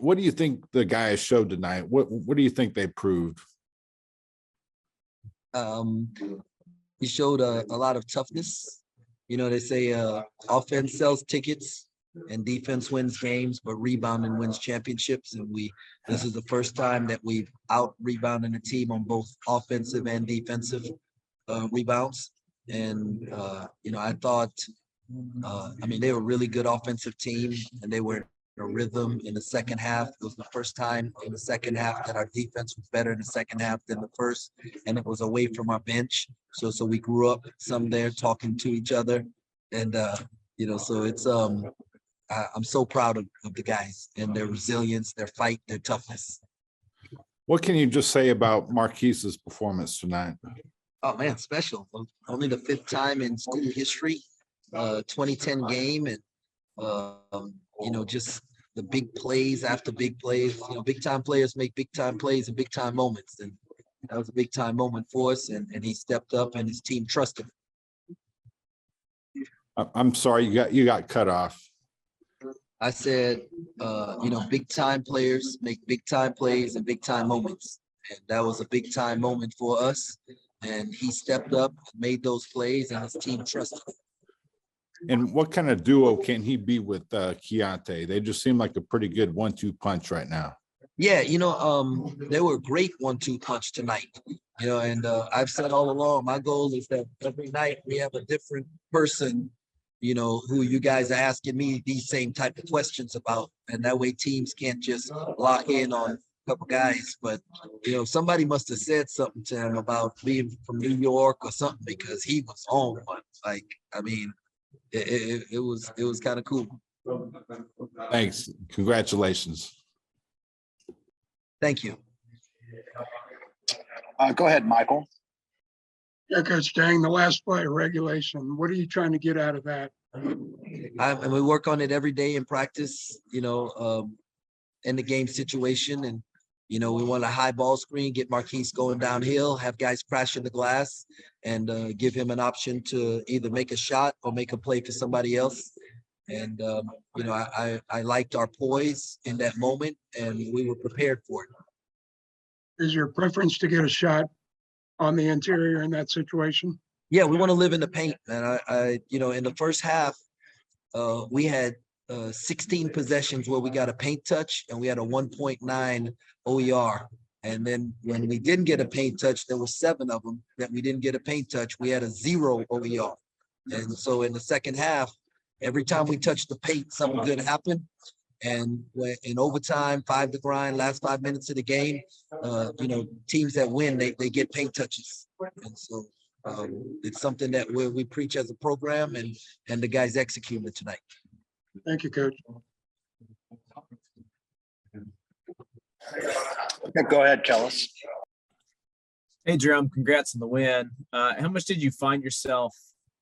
what do you think the guys showed tonight? What do you think they proved? He showed a lot of toughness. You know, they say offense sells tickets and defense wins games, but rebounding wins championships. And this is the first time that we've out-rebounded a team on both offensive and defensive rebounds. And, you know, I thought, they were a really good offensive team, and they were in a rhythm in the second half. It was the first time in the second half that our defense was better in the second half than the first, and it was away from our bench. So we grew up some there talking to each other. And, so it's, I'm so proud of the guys and their resilience, their fight, their toughness. What can you just say about Marquise's performance tonight? Oh man, special. Only the 5th time in school history, 2010 game. And, just the big plays after big plays. Big time players make big time plays and big time moments. And that was a big time moment for us. And he stepped up and his team trusted him. I'm sorry, you got cut off. I said, big time players make big time plays and big time moments. And that was a big time moment for us. And he stepped up, made those plays, and his team trusted him. And what kind of duo can he be with Keontae? They just seem like a pretty good 1-2 punch right now. Yeah, they were a great 1-2 punch tonight. And I've said all along, my goal is that every night we have a different person, who you guys are asking me these same type of questions about. And that way teams can't just lock in on a couple guys. But, somebody must have said something to him about being from New York or something, because he was on one. It was kind of cool. Thanks. Congratulations. Thank you. Go ahead, Michael. Yeah, Coach Tang, the last play of regulation, what are you trying to get out of that? And we work on it every day in practice, in the game situation. And, we want a high ball screen, get Marquise going downhill, have guys crash in the glass, and give him an option to either make a shot or make a play for somebody else. And, I liked our poise in that moment, and we were prepared for it. Is your preference to get a shot on the interior in that situation? Yeah, we want to live in the paint. And in the first half, we had 16 possessions where we got a paint touch, and we had a 1.9 OER. And then when we didn't get a paint touch, there were 7 of them that we didn't get a paint touch. We had a 0 OER. And so in the second half, every time we touched the paint, something good happened. And in overtime, 5 to grind, last 5 minutes of the game, teams that win, they get paint touches. And so it's something that we preach as a program, and the guys executed tonight. Thank you, Coach. Go ahead, Kellis. Hey, Jerome, congrats on the win. How much did you find yourself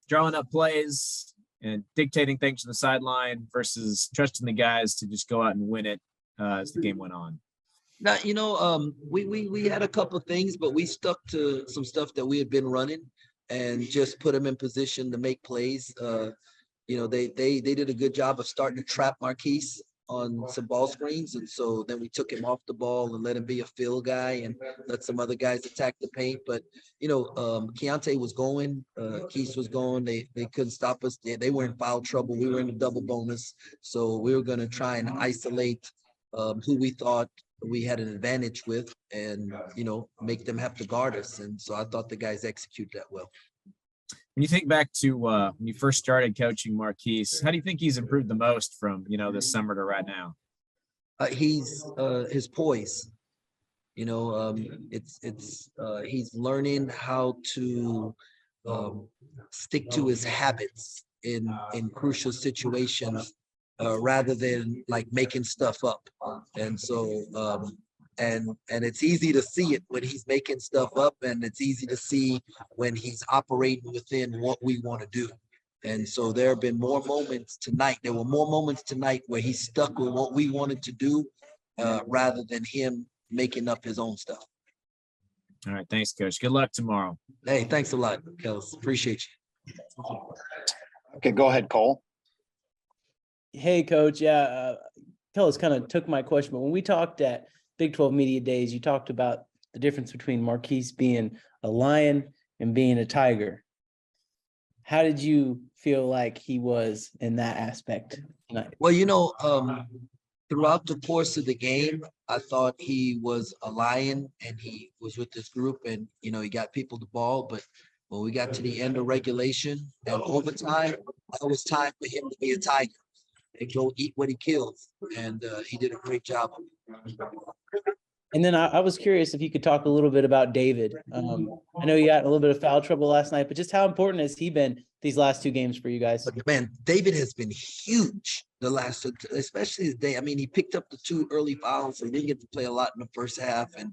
drawing up plays and dictating things to the sideline versus trusting the guys to just go out and win it as the game went on? Now, we had a couple of things, but we stuck to some stuff that we had been running and just put them in position to make plays. They did a good job of starting to trap Marquise on some ball screens. And so then we took him off the ball and let him be a fill guy and let some other guys attack the paint. But, Keontae was going, Keith was going, they couldn't stop us. They were in foul trouble. We were in a double bonus. So we were going to try and isolate who we thought we had an advantage with and, make them have to guard us. And so I thought the guys executed that well. When you think back to when you first started coaching Marquise, how do you think he's improved the most from, this summer to right now? He's his poise. He's learning how to stick to his habits in crucial situations rather than like making stuff up. And so and it's easy to see it when he's making stuff up, and it's easy to see when he's operating within what we want to do. And so there have been more moments tonight. There were more moments tonight where he stuck with what we wanted to do rather than him making up his own stuff. All right. Thanks, Coach. Good luck tomorrow. Hey, thanks a lot, Kellis. Appreciate you. Okay, go ahead, Cole. Hey, Coach. Yeah, Kellis kind of took my question, but when we talked at Big 12 Media Days, you talked about the difference between Marquise being a Lion and being a Tiger. How did you feel like he was in that aspect tonight? Well, throughout the course of the game, I thought he was a Lion and he was with this group and, he got people the ball. But when we got to the end of regulation and overtime, it was time for him to be a Tiger and go eat what he kills. And he did a great job. And then I was curious if you could talk a little bit about David. I know you got a little bit of foul trouble last night, but just how important has he been these last 2 games for you guys? Man, David has been huge the last, especially today. I mean, he picked up the 2 early fouls, so he didn't get to play a lot in the first half. And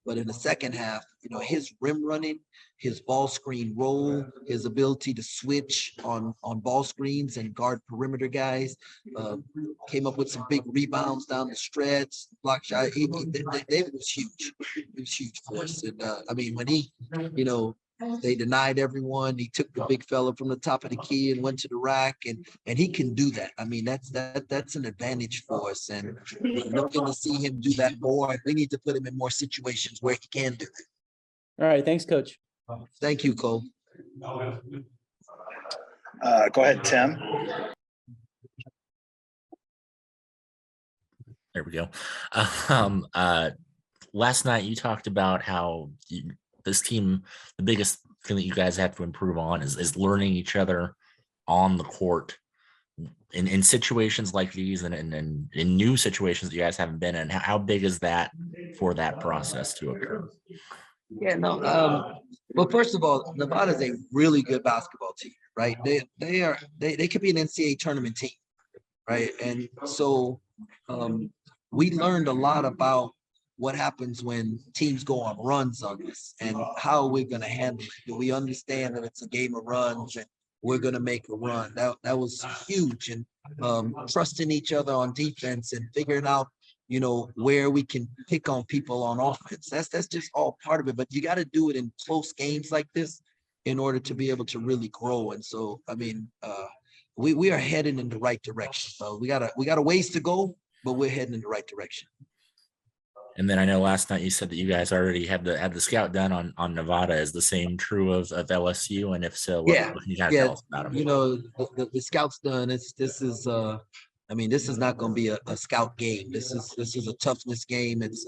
but in the second half, his rim running, his ball screen roll, his ability to switch on ball screens and guard perimeter guys, came up with some big rebounds down the stretch, block shot. David was huge. He was huge for us. And I mean, when he, they denied everyone. He took the big fella from the top of the key and went to the rack, and he can do that. I mean, that's an advantage for us, and we're looking to see him do that more. We need to put him in more situations where he can do it. All right, thanks, Coach. Thank you, Cole. Go ahead, Tim. There we go. Last night you talked about how this team, the biggest thing that you guys have to improve on is learning each other on the court in situations like these and in new situations that you guys haven't been in. How big is that for that process to occur? Yeah, no. Well, first of all, Nevada is a really good basketball team, right? They could be an NCAA tournament team, right? And so we learned a lot about what happens when teams go on runs on this and how we're going to handle it. Do we understand that it's a game of runs and we're going to make a run? That was huge. And trusting each other on defense and figuring out, where we can pick on people on offense. That's just all part of it. But you got to do it in close games like this in order to be able to really grow. And so, I mean, we are heading in the right direction. So we got a ways to go, but we're heading in the right direction. And then I know last night you said that you guys already had the scout done on Nevada. Is the same true of LSU? And if so, what can you kind of tell us about them? The scout's done. This is not going to be a scout game. This is a toughness game. It's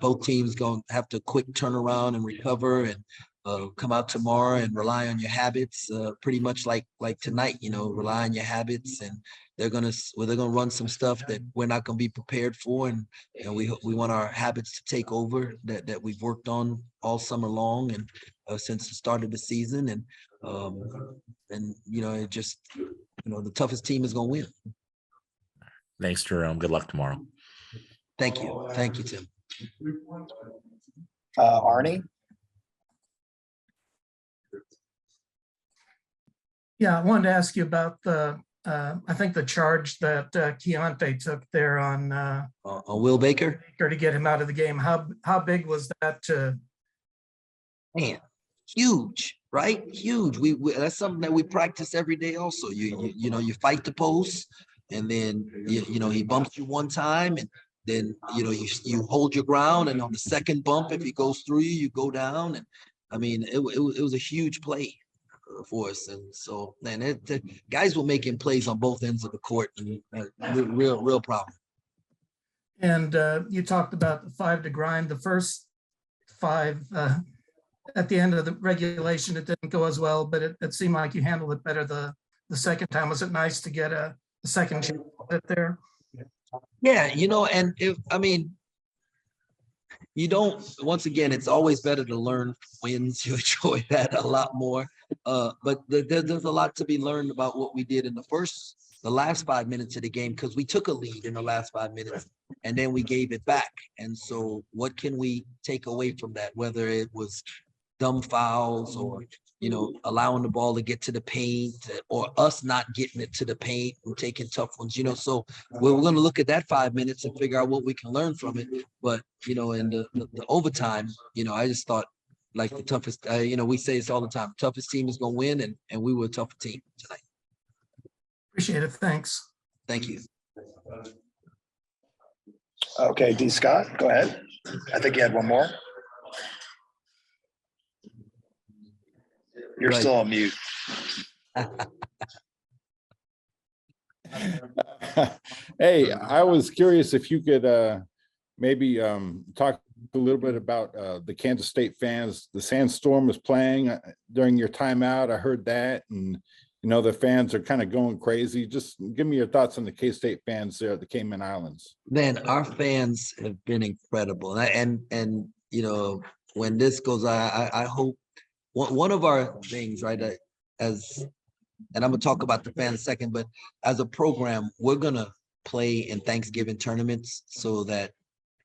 both teams going to have to quick turnaround and recover and come out tomorrow and rely on your habits, pretty much like tonight. Rely on your habits, and they're gonna run some stuff that we're not gonna be prepared for, and we want our habits to take over that we've worked on all summer long and since the start of the season, and it just the toughest team is gonna win. Thanks, Jerome. Good luck tomorrow. Thank you, Tim. Arnie. Yeah, I wanted to ask you about I think the charge that Keontae took there on Will Baker to get him out of the game. How big was that? Man, huge, right? Huge. We that's something that we practice every day. Also, you fight the post, and then he bumps you one time, and then you hold your ground, and on the second bump, if he goes through you, you go down. And I mean, it was a huge play for us, and so the guys were making plays on both ends of the court, and real problem. And you talked about the 5 to grind. The first 5 at the end of the regulation, it didn't go as well, but it seemed like you handled it better the second time. Was it nice to get a second chance there? Yeah, and you don't, once again, it's always better to learn wins. You enjoy that a lot more. But there's a lot to be learned about what we did in the last 5 minutes of the game, because we took a lead in the last 5 minutes and then we gave it back. And so what can we take away from that? Whether it was dumb fouls or, allowing the ball to get to the paint, or us not getting it to the paint and taking tough ones, so we're going to look at that 5 minutes and figure out what we can learn from it. But, in the overtime, I just thought, like, the toughest, we say this all the time, toughest team is going to win, and we were a tougher team tonight. Appreciate it. Thanks. Thank you. Okay, D. Scott, go ahead. I think you had one more. You're Right. still on mute. Hey, I was curious if you could maybe talk a little bit about the Kansas State fans. The Sandstorm was playing during your timeout. I heard that, and you know the fans are kind of going crazy. Just give me your thoughts on the K-State fans there at the Cayman Islands. Man, our fans have been incredible, and you know when this goes, I hope one of our things, right, as and I'm gonna talk about the fans in a second, but as a program, we're gonna play in Thanksgiving tournaments so that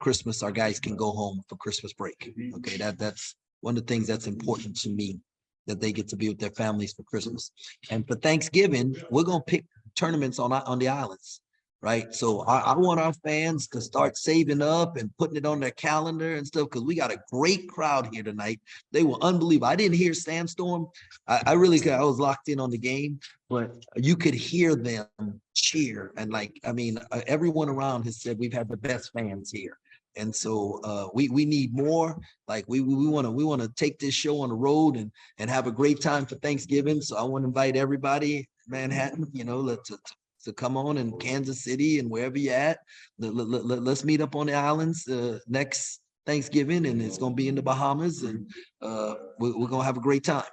Christmas our guys can go home for Christmas break. Okay, that's one of the things that's important to me, that they get to be with their families for Christmas. And for Thanksgiving, we're gonna pick tournaments on the islands, right? So I want our fans to start saving up and putting it on their calendar and stuff, because we got a great crowd here tonight. They were unbelievable. I didn't hear Sandstorm. I really could. I was locked in on the game, but you could hear them cheer. And everyone around has said we've had the best fans here. And so we need more. Like we want to take this show on the road and have a great time for Thanksgiving. So I want to invite everybody, Manhattan, to come on in Kansas City and wherever you're at. Let's meet up on the islands next Thanksgiving, and it's going to be in the Bahamas, and we're going to have a great time.